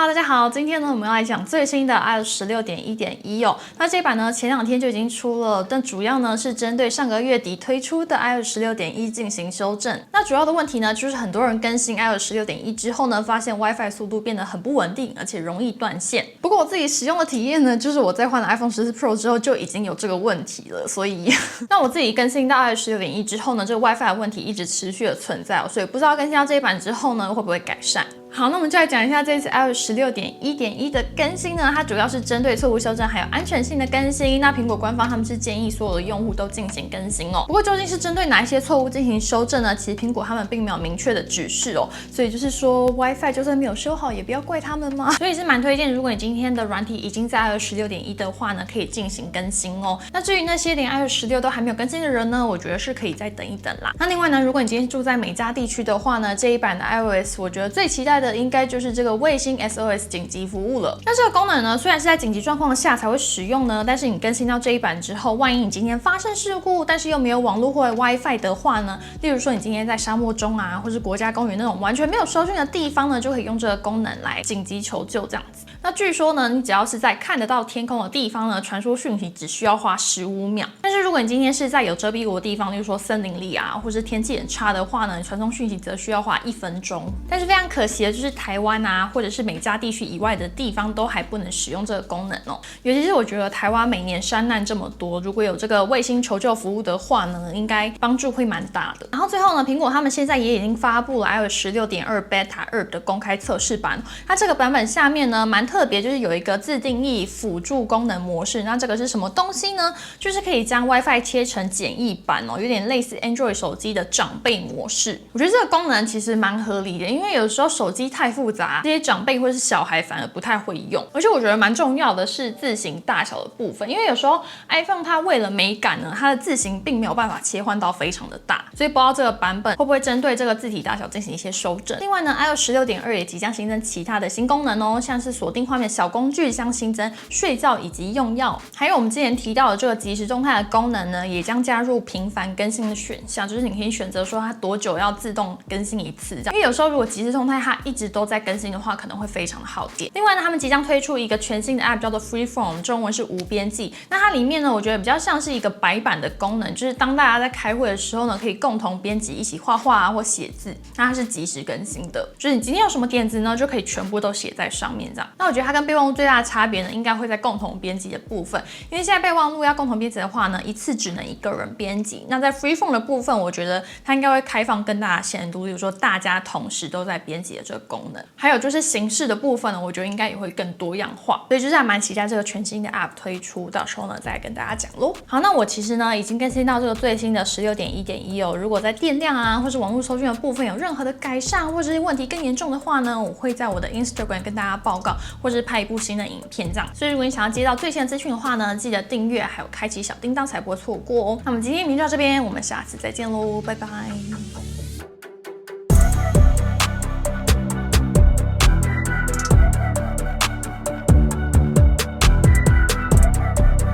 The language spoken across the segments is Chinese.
Hello， 大家好，今天呢我们要来讲最新的 iOS 16.1.1哦。那这版呢前2天就已经出了，但主要呢是针对上个月底推出的 iOS 16.1进行修正。那主要的问题呢就是很多人更新 iOS 16.1之后呢，发现 WiFi 速度变得很不稳定，而且容易断线。不过我自己使用的体验呢，就是我在换了 iPhone 14 Pro 之后就已经有这个问题了，所以那我自己更新到 iOS 16.1之后呢，这个 WiFi 的问题一直持续的存在哦，所以不知道更新到这一版之后呢会不会改善。好，那我们就来讲一下这次 iOS 16.1.1的更新呢，它主要是针对错误修正还有安全性的更新。那苹果官方他们是建议所有的用户都进行更新哦。不过究竟是针对哪一些错误进行修正呢？其实苹果他们并没有明确的指示哦。所以就是说 WiFi 就算没有修好，也不要怪他们嘛。所以是蛮推荐，如果你今天的软体已经在 iOS 16.1的话呢，可以进行更新哦。那至于那些连 iOS 16都还没有更新的人呢，我觉得是可以再等一等啦。那另外呢，如果你今天住在美加地区的话呢，这一版的 iOS 我觉得最期待的应该就是这个卫星 SOS 紧急服务了。那这个功能呢，虽然是在紧急状况下才会使用呢，但是你更新到这一版之后，万一你今天发生事故，但是又没有网络或者 WiFi 的话呢，例如说你今天在沙漠中啊，或是国家公园那种完全没有收讯的地方呢，就可以用这个功能来紧急求救这样子。那据说呢，你只要是在看得到天空的地方呢，传输讯息只需要花15秒。但是如果你今天是在有遮蔽物的地方，例如说森林里啊，或是天气很差的话呢，你传送讯息则需要花1分钟。但是非常可惜的就是台湾啊，或者是美加地区以外的地方都还不能使用这个功能哦。尤其是我觉得台湾每年山难这么多，如果有这个卫星求救服务的话呢，应该帮助会蛮大的。然后最后呢，苹果他们现在也已经发布了 iOS 16.2 Beta 2的公开测试版。它这个版本下面呢，蛮特别，就是有一个自定义辅助功能模式。那这个是什么东西呢？就是可以将 WiFi 切成简易版哦，有点类似 Android 手机的长辈模式。我觉得这个功能其实蛮合理的，因为有时候手机太复杂，这些长辈或是小孩反而不太会用。而且我觉得蛮重要的是字型大小的部分，因为有时候 iPhone 它为了美感呢，它的字型并没有办法切换到非常的大，所以不知道这个版本会不会针对这个字体大小进行一些修正。另外呢 iOS 16.2也即将新增其他的新功能哦，像是锁定画面小工具将新增睡觉以及用药，还有我们之前提到的这个即时动态的功能呢，也将加入频繁更新的选项，就是你可以选择说它多久要自动更新一次这样。因为有时候如果即时动态它一直都在更新的话，可能会非常的耗电。另外呢，他们即将推出一个全新的 App 叫做 Freeform， 中文是无边际。那它里面呢，我觉得比较像是一个白板的功能，就是当大家在开会的时候呢，可以共同编辑一起画画啊或写字。那它是即时更新的，就是你今天有什么点子呢，就可以全部都写在上面这样。那我觉得它跟备忘录最大的差别呢，应该会在共同编辑的部分，因为现在备忘录要共同编辑的话呢，一次只能1个人编辑。那在 Freeform 的部分，我觉得它应该会开放更大的限度，比如说大家同时都在编辑的这个功能。还有就是形式的部分呢，我觉得应该也会更多样化，所以就是还蛮期待这个全新的 App 推出，到时候呢再来跟大家讲咯。好，那我其实呢已经更新到这个最新的 16.1.1 哦，如果在电量啊或是网络搜讯的部分有任何的改善，或者是问题更严重的话呢，我会在我的 Instagram 跟大家报告，或者是拍一部新的影片这样。所以如果你想要接到最新的资讯的话呢，记得订阅还有开启小叮当才不会错过哦。那我们今天就到这边，我们下次再见咯，拜拜。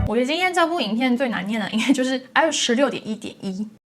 我觉得今天这部影片最难念的应该就是 iOS 16.1.1。